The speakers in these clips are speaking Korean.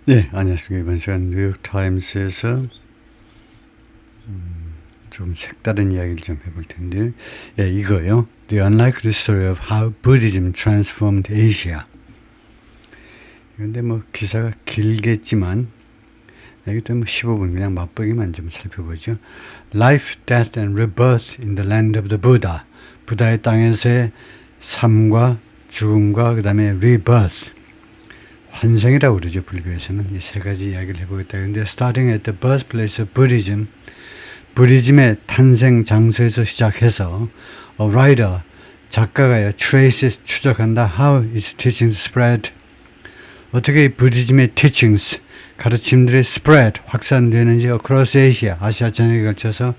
네, 안녕하십니까. 이번 시간 뉴욕타임스에서 좀 색다른 이야기를 좀 해볼 텐데, 예, 이거요. The Unlikely Story of How Buddhism Transformed Asia. 근데 뭐 기사가 길겠지만, 여기도 뭐 15분 그냥 맛보기만 좀 살펴보죠. Life, Death and Rebirth in the Land of the Buddha. 부다의 땅에서의 삶과 죽음과 그 다음에 Rebirth. 환생이라고 그러죠. 불교에서는 이 세 가지 이야기를 해보겠다. 근데 starting at the birthplace of Buddhism, 부디즘의 탄생 장소에서 시작해서 a writer, 작가가요, traces, 추적한다. How its teachings spread, 어떻게 이 부디즘의 teachings, 가르침들의 spread, 확산되는지 across Asia, 아시아 전역에 걸쳐서.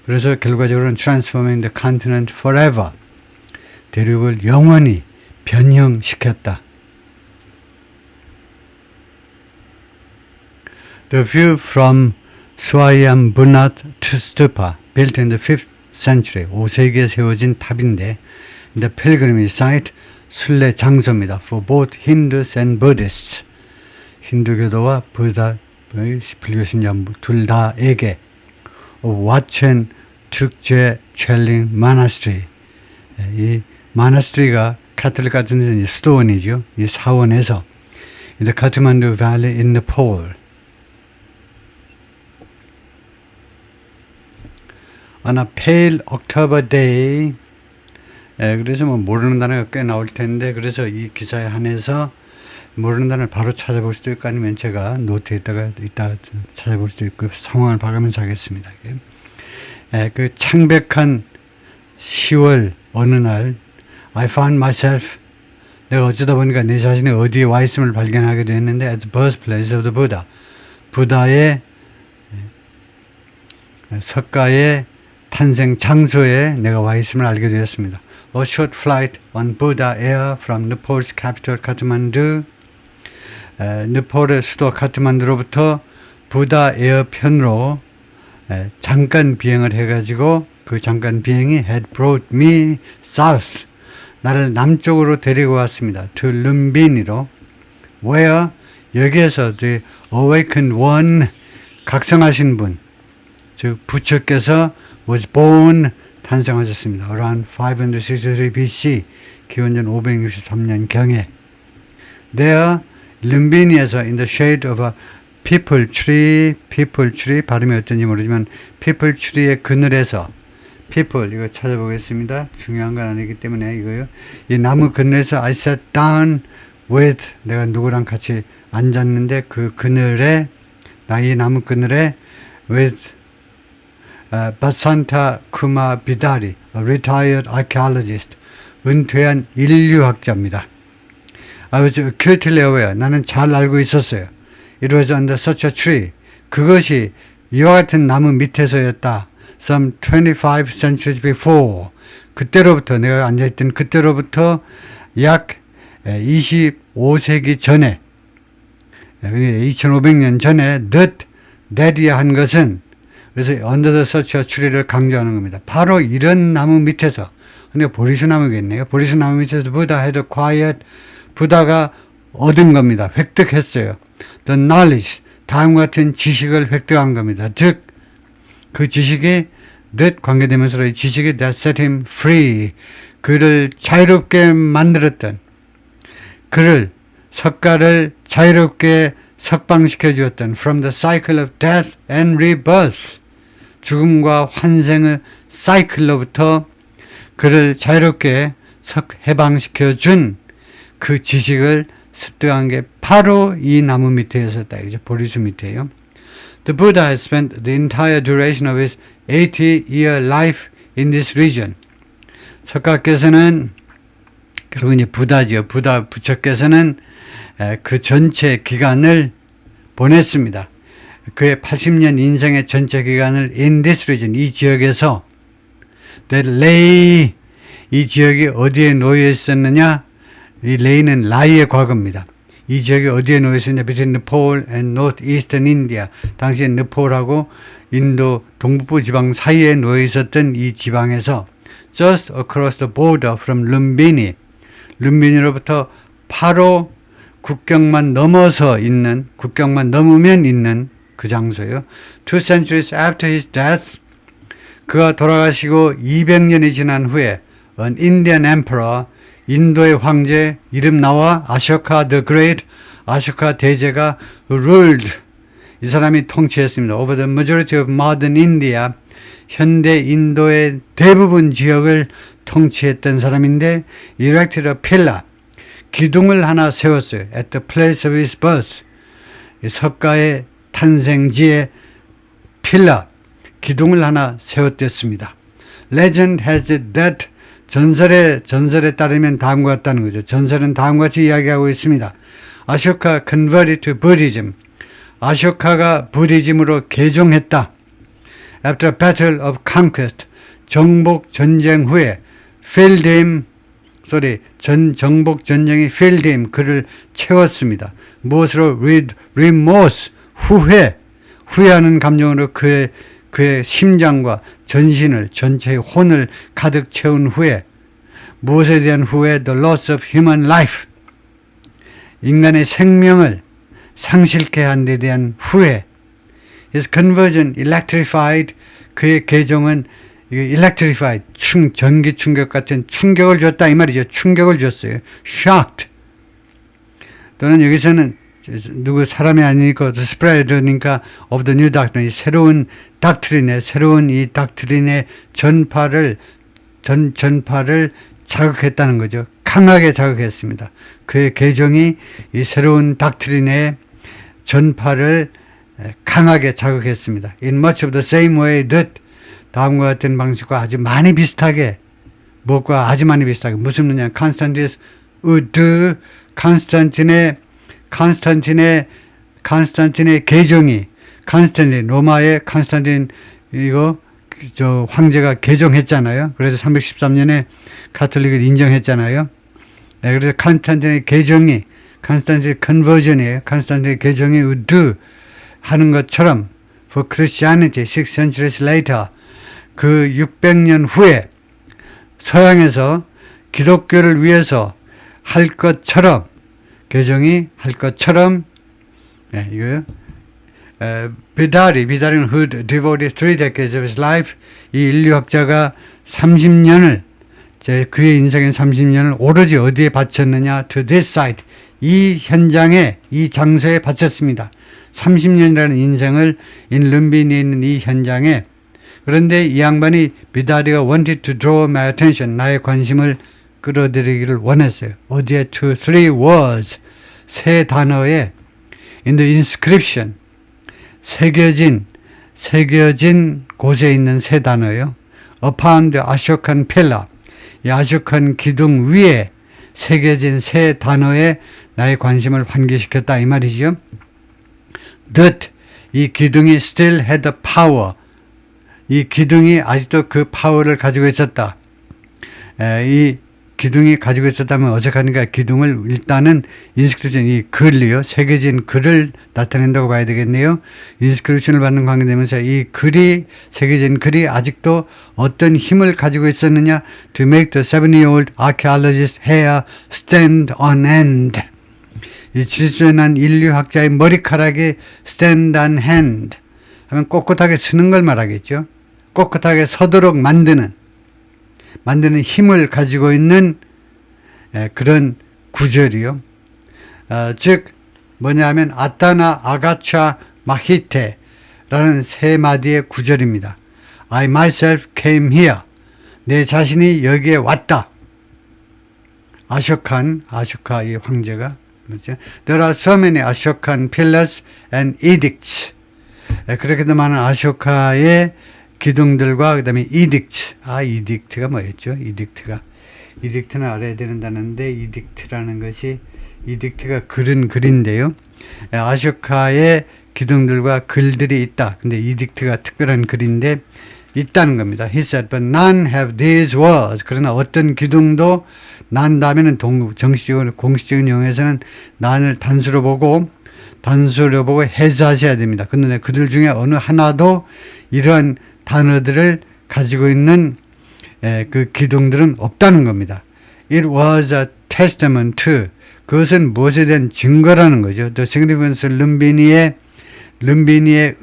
그래서 결과적으로는 transforming the continent forever, 대륙을 영원히 변형시켰다. The view from Swayambhunath Stupa, built in the 5th century, 5세기에 세워진 탑인데, the pilgrimage site, 순례 장소입니다. For both Hindus and Buddhists, 힌두교도와 부다, 불교 신자 둘 다에게. Watchen Tukje Chelling Monastery, 이 monastery가 카톨릭 같은 데는 수도원이죠. 이 사원에서 in the Kathmandu Valley in Nepal. On a pale October day, 그래서 뭐 모르는 단어가 꽤 나올 텐데, 그래서 이 기사에 한해서 모르는 단어를 바로 찾아볼 수도 있고, 아니면 제가 노트에다가 이따 찾아볼 수도 있고, 상황을 봐가면서 하겠습니다. 그 창백한 10월 어느 날, I found myself, 내가 어쩌다 보니까 내 자신이 어디에 와 있음을 발견하게 됐는데, at the birthplace of the Buddha, 부다의 석가의 탄생 장소에 내가 와 있음을 알게 되었습니다. A short flight on Buddha Air from Nepal's capital Kathmandu. 네팔의 수도 카트만두로부터 부다 에어 편으로 잠깐 비행을 해가지고, 그 잠깐 비행이 had brought me south, 나를 남쪽으로 데리고 왔습니다. to Lumbini로, where, 여기에서 the awakened one, 각성하신 분, 즉 부처께서 was born, 탄생하셨습니다. around 563 BC, 기원전 563년 경에. There, 룸비니에서 in the shade of a people tree, 발음이 어떤지 모르지만 people tree의 그늘에서, people, 이거 찾아보겠습니다. 중요한 건 아니기 때문에 이거요. 이 나무 그늘에서 I sat down with, 내가 누구랑 같이 앉았는데 그 그늘에, 나이 나무 그늘에 with 바산타 쿠마 비다리, a retired archaeologist, 은퇴한 인류학자입니다. I was acutely aware, 나는 잘 알고 있었어요. It was under such a tree, 그것이 이와 같은 나무 밑에서였다. Some 25 centuries before, 그때로부터, 내가 앉아있던 그때로부터 약 25세기 전에, 2500년 전에 that이야 한 것은, 그래서 under the such a tree를 강조하는 겁니다. 바로 이런 나무 밑에서, 근데 보리수나무겠네요. 보리수나무 밑에서 부다 had acquired, 부다가 얻은 겁니다. 획득했어요. The knowledge, 다음과 같은 지식을 획득한 겁니다. 즉, 그 지식이 that 관계되면서 이 지식이 that set him free, 그를 자유롭게 만들었던, 그를, 석가를 자유롭게 석방시켜 주었던 from the cycle of death and rebirth, 죽음과 환생의 사이클로부터 그를 자유롭게 해방시켜 준 그 지식을 습득한 게 바로 이 나무 밑에 있었다. 이제 보리수 밑에요. The Buddha has spent the entire duration of his 80-year life in this region. 석가께서는, 그리고 이제 부다죠. 부다 부처께서는 그 전체 기간을 보냈습니다. 그의 80년 인생의 전체 기간을 in this region, 이 지역에서, that lay, 이 지역이 어디에 놓여 있었느냐? 이 lay는 라이의 과거입니다. 이 지역이 어디에 놓여 있었냐? between Nepal and northeastern India. 당시에 네폴하고 인도 동북부 지방 사이에 놓여 있었던 이 지방에서 just across the border from Lumbini, 룸비니로부터 바로 국경만 넘어서 있는, 국경만 넘으면 있는 그 장소예요. 2 centuries after his death, 그가 돌아가시고 200년이 지난 후에 an Indian emperor, 인도의 황제, 이름 나와 아쇼카 the Great, 아쇼카 대제가 ruled, 이 사람이 통치했습니다. over the majority of modern India, 현대 인도의 대부분 지역을 통치했던 사람인데 erected a pillar, 기둥을 하나 세웠어요. at the place of his birth, 석가의 탄생지에 필라, 기둥을 하나 세웠댔습니다. Legend has it that, 전설에 따르면 다음과 같다는 거죠. 전설은 다음과 같이 이야기하고 있습니다. 아쇼카 converted to Buddhism, 아쇼카가 부디즘으로 개종했다. After a battle of conquest, 정복 전쟁 후에 정복 전쟁이 filled him, 그를 채웠습니다. 무엇으로? with remorse, 후회하는 감정으로 그의 심장과 전신을, 전체의 혼을 가득 채운 후에, 무엇에 대한 후회? the loss of human life, 인간의 생명을 상실케 한 데 대한 후회. His conversion electrified, 그의 개종은 electrified, 전기 충격 같은 충격을 줬다 이 말이죠. 충격을 줬어요. shocked. 또는 여기서는 누구 사람이 아니니까 the spread니까 of the new doctrine, 새로운 닥트린의, 새로운 이 닥트린의 전파를 자극했다는 거죠. 강하게 자극했습니다. 그의 개종이 이 새로운 닥트린의 전파를 강하게 자극했습니다. In much of the same way that, 다음과 같은 방식과 아주 많이 비슷하게, 무엇과 아주 많이 비슷하게, 무슨 말이냐? Constantius would, 칸스탄틴의 개종이, 로마의 칸스탄틴, 황제가 개종했잖아요. 그래서 313년에 가톨릭을 인정했잖아요. 그래서 칸스탄틴의 개종이, 칸스탄틴의 컨버전이에요. 칸스탄틴의 개종이 would 하는 것처럼 for Christianity 6 centuries later, 그 600년 후에 서양에서 기독교를 위해서 할 것처럼, 개종이 할 것처럼, 이거요. 비다리는 who devoted 3 decades of his life, 이 인류학자가 30년을, 그의 인생의 30년을 오로지 어디에 바쳤느냐? to this site, 이 현장에, 이 장소에 바쳤습니다. 30년이라는 인생을 lum빈에 있는 이 현장에. 그런데 이 양반이, 비다리가 wanted to draw my attention, 나의 관심을 끌어들이기를 원했어요. 어디에? to 3 words, 3 단어에 in the inscription, 새겨진 곳에 있는 3 단어예요. upon the Ashokan pillar, 이 아쇼칸 기둥 위에 새겨진 3 단어에 나의 관심을 환기시켰다 이 말이죠. that, 이 기둥이 still had the power, 이 기둥이 아직도 그 파워를 가지고 있었다. 이 기둥이 가지고 있었다면 어색하니까 기둥을 일단은 인스크립션, 이 글이요, 새겨진 글을 나타낸다고 봐야 되겠네요. 인스크립션을 받는 관계되면서 이 글이, 새겨진 글이 아직도 어떤 힘을 가지고 있었느냐? To make the 70-year-old archaeologist's hair stand on end. 이 70세 난 인류학자의 머리카락이 stand on hand 하면 꼿꼿하게 서는 걸 말하겠죠. 꼿꼿하게 서도록 만드는 힘을 가지고 있는 그런 구절이요. 즉 뭐냐면 아타나 아가차 마히테라는 3마디의 구절입니다. I myself came here. 내 자신이 여기에 왔다. 아쇼카 이 황제가. There are so many Ashokan pillars and edicts. 그렇게도 많은 아쇼카의 기둥들과 그 다음에 이딕트가 뭐였죠? 이딕트는 알아야 된다는데, 이딕트라는 것이, 이딕트가 글인데요. 아쇼카의 기둥들과 글들이 있다. 근데 이딕트가 특별한 글인데 있다는 겁니다. He said, but none have these words. 그러나 어떤 기둥도, 난 다음에는 공식적인 용어에서는 난을 단수로 보고 해제하셔야 됩니다. 그런데 그들 중에 어느 하나도 이러한 단어들을 가지고 있는 그 기둥들은 없다는 겁니다. It was a testament to, 그것은 무엇에 대한 증거라는 거죠. The significance lumbi니의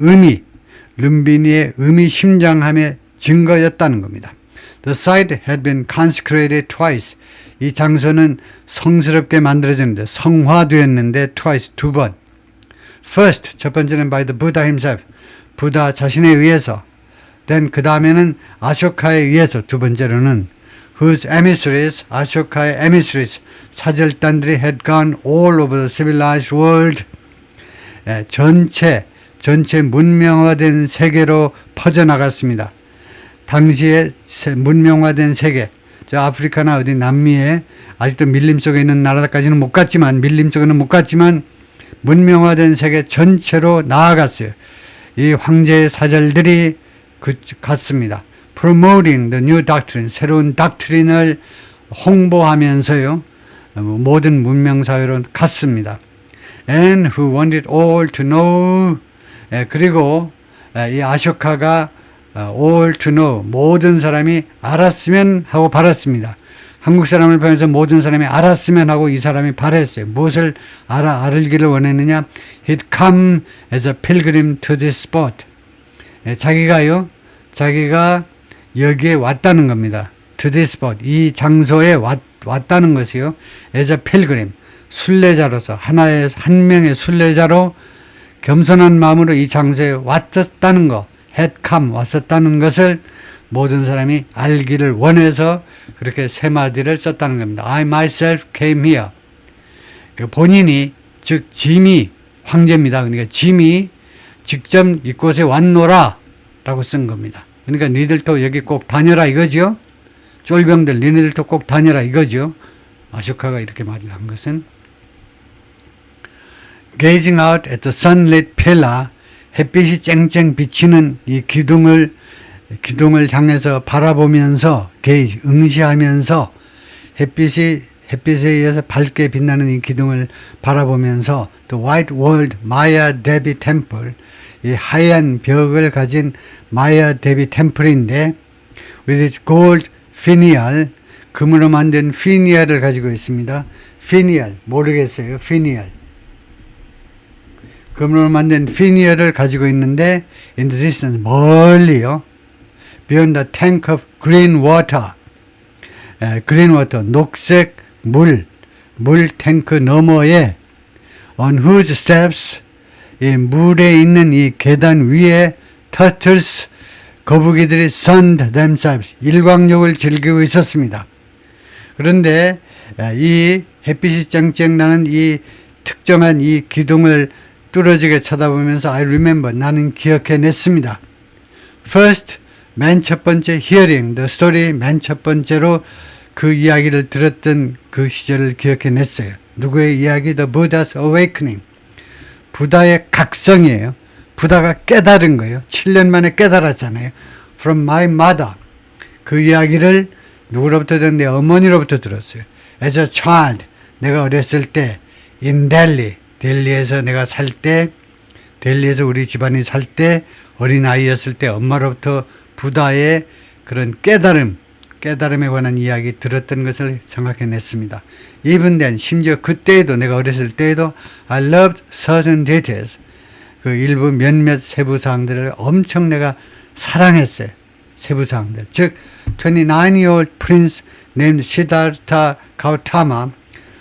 의미 심장함의 증거였다는 겁니다. The site had been consecrated twice. 이 장소는 성스럽게 만들어졌는데 성화되었는데 twice, 두 번. First, 첫 번째는 by the Buddha himself. 부다 자신에 의해서. Then 그 다음에는 아쇼카에 의해서 두 번째로는 whose emissaries, 아쇼카의 emissaries, 사절단들이 had gone all over the civilized world. 전체 문명화된 세계로 퍼져나갔습니다. 당시에 문명화된 세계, 저 아프리카나 어디 남미에 아직도 밀림 속에 있는 나라까지는 못 갔지만, 밀림 속에는 못 갔지만 문명화된 세계 전체로 나아갔어요. 이 황제의 사절들이 갔습니다. Promoting the new doctrine, 새로운 닥트린을 홍보하면서요, 모든 문명사회로 갔습니다. And who wanted all to know, 그리고 이 아쇼카가 all to know, 모든 사람이 알았으면 하고 바랐습니다. 한국 사람을 보면서 모든 사람이 알았으면 하고 이 사람이 바랬어요. 무엇을 알기를 원했느냐? He'd come as a pilgrim to this spot. 자기가 여기에 왔다는 겁니다. To this spot. 이 장소에 왔다는 것이요. As a pilgrim. 순례자로서, 한 명의 순례자로 겸손한 마음으로 이 장소에 왔었다는 거. had come, 왔었다는 것을 모든 사람이 알기를 원해서 그렇게 세 마디를 썼다는 겁니다. I myself came here. 본인이, 즉 짐이 황제입니다. 그러니까 짐이 직접 이곳에 왔노라 라고 쓴 겁니다. 그러니까 니들도 여기 꼭 다녀라 이거죠. 쫄병들 니네들도 꼭 다녀라 이거죠. 아쇼카가 이렇게 말을 한 것은 Gazing out at the sunlit pillar, 햇빛이 쨍쨍 비치는 이 기둥을 향해서 바라보면서 게이지, 응시하면서 햇빛에 의해서 밝게 빛나는 이 기둥을 바라보면서 The White Walled Maya Devi Temple, 이 하얀 벽을 가진 마야 데비 템플인데 with its gold finial, 금으로 만든 피니알을 가지고 있습니다. 피니알 모르겠어요. 피니알 금으로 만든 피니얼을 가지고 있는데 in the distance, 멀리요. Beyond the tank of green water, 녹색 물 탱크 너머에 on whose steps, 이 물에 있는 이 계단 위에 turtles, 거북이들이 sunned themselves, 일광욕을 즐기고 있었습니다. 그런데 이 햇빛이 쨍쨍 나는 이 특정한 이 기둥을 뚫어지게 쳐다보면서 I remember, 나는 기억해냈습니다. First, 맨 첫 번째 hearing the story, 맨 첫 번째로 그 이야기를 들었던 그 시절을 기억해냈어요. 누구의 이야기? The Buddha's awakening. 부다의 각성이에요. 부다가 깨달은 거예요. 7년 만에 깨달았잖아요. From my mother. 그 이야기를 누구로부터 들었는데 어머니로부터 들었어요. As a child, 내가 어렸을 때 in Delhi, 델리에서 내가 살 때, 델리에서 우리 집안이 살 때, 어린아이였을 때 엄마로부터 부다의 그런 깨달음에 관한 이야기 들었던 것을 생각해냈습니다. Even then, 심지어 그때에도, 내가 어렸을 때에도 I loved certain details. 그 일부 몇몇 세부사항들을 엄청 내가 사랑했어요. 세부사항들. 즉, 29-year-old prince named Siddhartha Gautama,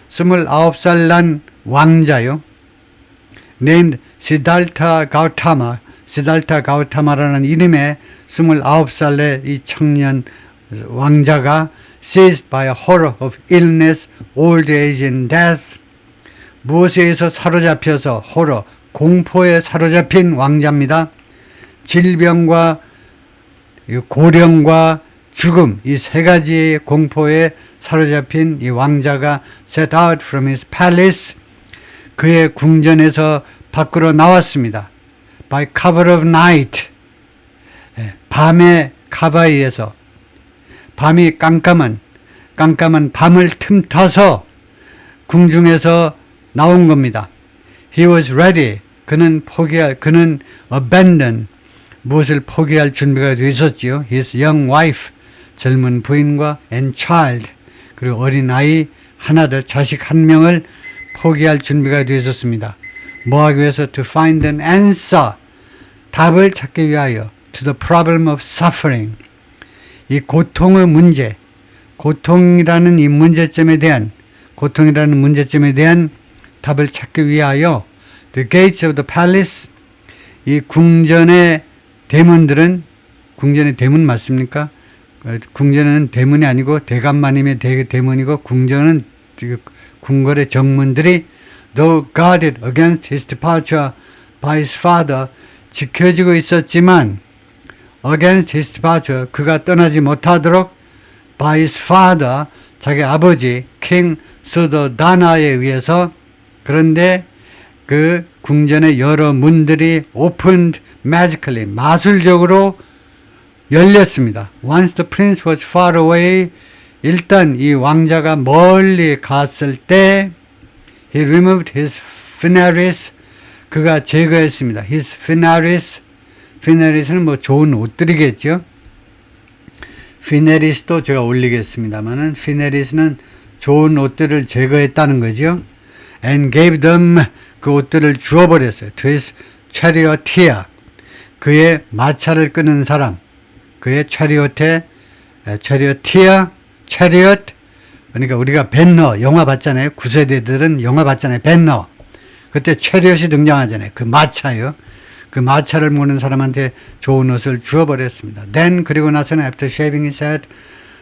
29살 난 왕자요. named Siddhartha Gautama, 시달타 가우타마라는 이름의 29살의 이 청년 왕자가 seized by a horror of illness, old age and death, 무엇에 의해서 사로잡혀서 호러, 공포에 사로잡힌 왕자입니다. 질병과 고령과 죽음, 이 세 가지의 공포에 사로잡힌 이 왕자가 set out from his palace, 그의 궁전에서 밖으로 나왔습니다. by cover of night, 밤의 카바에 의해서, 밤이 깜깜한 밤을 틈타서 궁중에서 나온 겁니다. He was ready. 그는 abandon, 무엇을 포기할 준비가 되어 있었지요. His young wife, 젊은 부인과 and child, 그리고 어린아이 하나를, 자식 한 명을 포기할 준비가 되어 있었습니다. 뭐 하기 위해서? To find an answer. 답을 찾기 위하여. To the problem of suffering. 이 고통의 문제, 고통이라는 문제점에 대한 답을 찾기 위하여 The gates of the palace. 이 궁전의 대문들은, 궁전의 대문 맞습니까? 궁전은 대문이 아니고 대감마님의 대문이고, 궁전은 궁궐의 정문들이 though guarded against his departure by his father, 지켜지고 있었지만 against his departure, 그가 떠나지 못하도록 by his father, 자기 아버지 king 수도다나에 의해서. 그런데 그 궁전의 여러 문들이 opened magically, 마술적으로 열렸습니다. Once the prince was far away, 일단 이 왕자가 멀리 갔을 때 he removed his finaries, 그가 제거했습니다. his finaries, finaриes는 뭐 좋은 옷들이겠죠. 피네리스도 제가 올리겠습니다만은 피네리스는 좋은 옷들을 제거했다는 거죠. And gave them, 그 옷들을 주어버렸어요. To his charioteer, 그의 마차를 끄는 사람, 그의 charioteer, chariot, 그러니까 우리가 벤너 영화 봤잖아요. 9세대들은 영화 봤잖아요. 벤너. 그때 chariot이 등장하잖아요. 그 마차요. 그 마차를 모는 사람한테 좋은 옷을 주어버렸습니다. Then, 그리고 나서는 after shaving his head,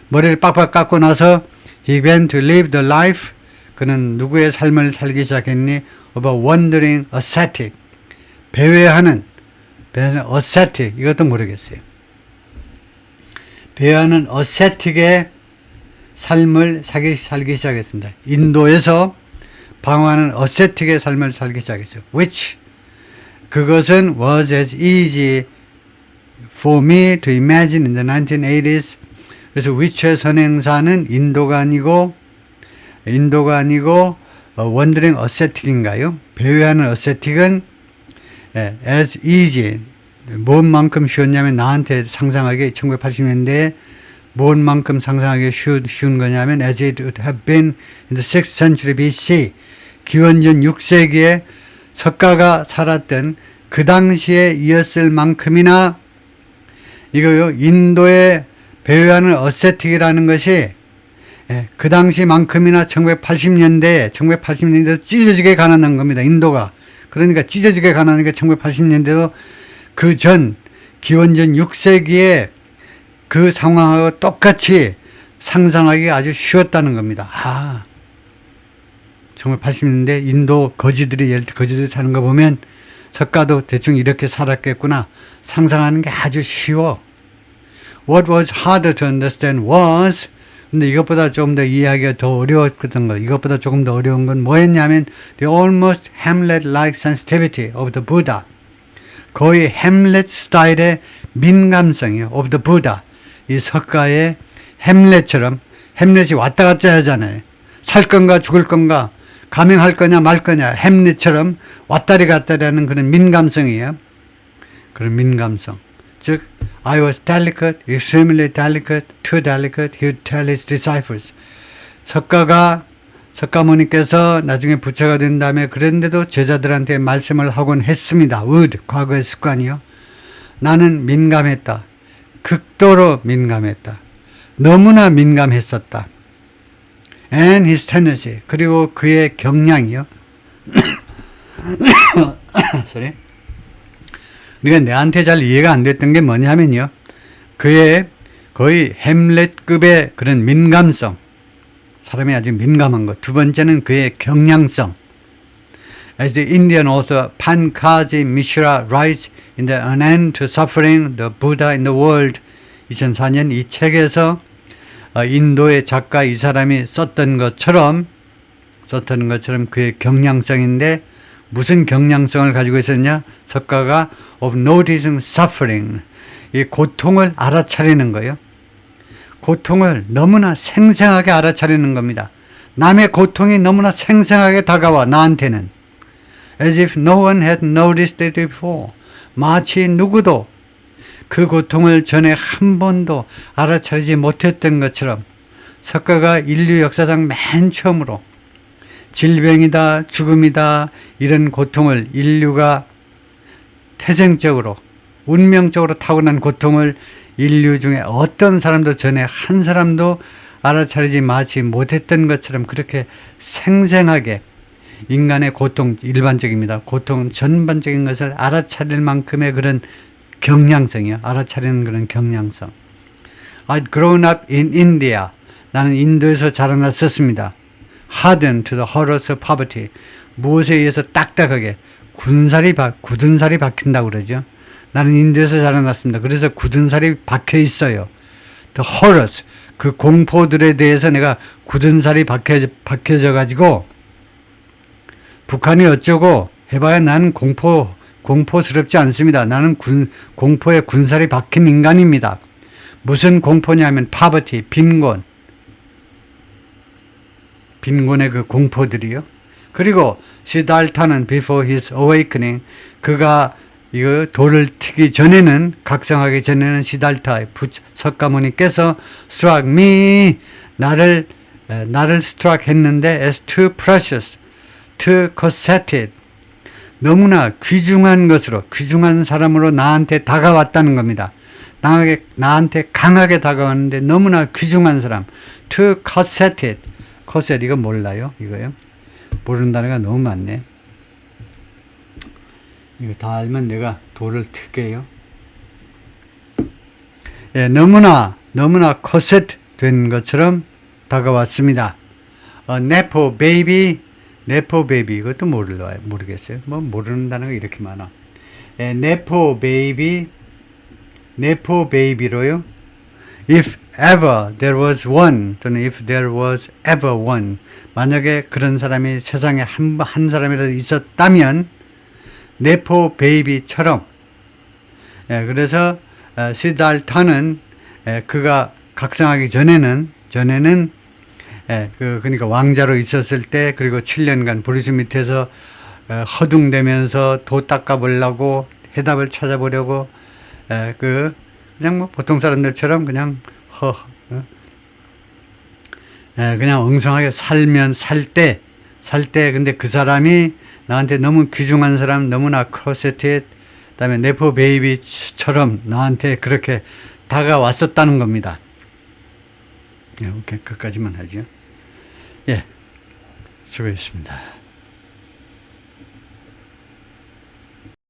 머리를 빡빡 깎고 나서 he began to live the life, 그는 누구의 삶을 살기 시작했니? of a wandering ascetic, 배회하는 ascetic, 이것도 모르겠어요. 배회하는 ascetic의 삶을 살기 시작했습니다. 인도에서 방황하는 ascetic의 삶을 살기 시작했어요. Which, 그것은 was as easy for me to imagine in the 1980s. 그래서 위치의 선행사는 인도가 아니고 wandering ascetic인가요? 배회하는 ascetic은 as easy, 무엇만큼 쉬웠냐면, 나한테 상상하기 1980년대에 무엇만큼 상상하기 쉬운 거냐면 as it would have been in the 6th century BC, 기원전 6세기에 석가가 살았던 그 당시에 이었을 만큼이나, 이거요, 인도의 배회하는 어세틱이라는 것이 그 당시만큼이나 1980년대에 찢어지게 가난한 겁니다. 인도가. 그러니까 찢어지게 가난하니까 1980년대도 그 전 기원전 6세기에 그 상황하고 똑같이 상상하기 아주 쉬웠다는 겁니다. 1980년대 인도 거지들이 사는 거 보면 석가도 대충 이렇게 살았겠구나 상상하는 게 아주 쉬워. What was harder to understand was, 근데 이것보다 조금 더 이해하기가 더 어려웠던 거, 이것보다 조금 더 어려운 건 뭐였냐면 the almost Hamlet-like sensitivity of the Buddha, 거의 햄렛 스타일의 민감성이요. of the Buddha, 이 석가의 햄렛처럼, 햄렛이 왔다 갔다 하잖아요. 살 건가 죽을 건가, 감행할 거냐 말 거냐, 햄릿처럼 왔다리 갔다리 하는 그런 민감성이에요. 그런 민감성. 즉, I was delicate, extremely delicate, too delicate, he would tell his disciples. 석가모니께서 나중에 부처가 된 다음에 그런데도 제자들한테 말씀을 하곤 했습니다. would, 과거의 습관이요. 나는 민감했다. 극도로 민감했다. 너무나 민감했었다. And his tendency, 그리고 그의 경향이요. sorry. 그러니까 내한테 잘 이해가 안 됐던 게 뭐냐면요, 그의 거의 햄렛급의 그런 민감성, 사람이 아주 민감한 것. 두 번째는 그의 경향성. As the Indian author Pankaj Mishra writes in the An End to Suffering, the Buddha in the World, 2004년 이 책에서 인도의 작가 이 사람이 썼던 것처럼 그의 경향성인데, 무슨 경향성을 가지고 있었냐? 석가가 of noticing suffering, 이 고통을 알아차리는 거예요. 고통을 너무나 생생하게 알아차리는 겁니다. 남의 고통이 너무나 생생하게 다가와 나한테는 as if no one had noticed it before, 마치 누구도 그 고통을 전에 한 번도 알아차리지 못했던 것처럼 석가가 인류 역사상 맨 처음으로 질병이다, 죽음이다, 이런 고통을 인류가 태생적으로, 운명적으로 타고난 고통을 인류 중에 어떤 사람도 전에 한 사람도 알아차리지 마치 못했던 것처럼 그렇게 생생하게 인간의 고통, 일반적입니다. 고통 전반적인 것을 알아차릴 만큼의 그런 경량성이요. 알아차리는 그런 경량성. I'd grown up in India. 나는 인도에서 자라났었습니다. Hardened to the horrors of poverty. 무엇에 의해서 딱딱하게 굳은 살이 박힌다고 그러죠. 나는 인도에서 자라났습니다. 그래서 굳은 살이 박혀 있어요. The horrors. 그 공포들에 대해서 내가 굳은 살이 박혀져 가지고 북한이 어쩌고 해봐야 나는 공포스럽지 않습니다. 나는 공포에 군살이 박힌 인간입니다. 무슨 공포냐면 poverty, 빈곤의 그 공포들이요. 그리고 시달타는 before his awakening, 그가 이거 돌을 트기 전에는, 각성하기 전에는 시달타 석가모니께서 struck me, 나를 struck 했는데 as too precious, too cossetted, 너무나 귀중한 것으로, 귀중한 사람으로 나한테 다가왔다는 겁니다. 나한테 강하게 다가왔는데 너무나 귀중한 사람, too cossetted, cosset 이거 몰라요? 이거요? 모르는 단어가 너무 많네. 이거 다 알면 내가 돌을 틀게요. 예, 너무나 cosset 된 것처럼 다가왔습니다. 네포 베이비, 이것도 모르겠어요. 뭐 모르는 단어가 이렇게 많아. 예, 네포 베이비로요. If ever there was one, 또는 if there was ever one, 만약에 그런 사람이 세상에 한 사람이라도 있었다면 네포 베이비처럼. 예, 그래서 시달타는 그가 각성하기 전에는 그러니까 왕자로 있었을 때, 그리고 7년간 보리수 밑에서 허둥대면서 도 닦아보려고, 해답을 찾아보려고, 그냥 뭐 보통 사람들처럼 그냥 그냥 엉성하게 살 때 근데 그 사람이 나한테 너무 귀중한 사람, 너무나 커세티에, 그다음에 네포 베이비처럼 나한테 그렇게 다가왔었다는 겁니다. 예, 오케이, 그까지만 하죠. 예, 수고했습니다.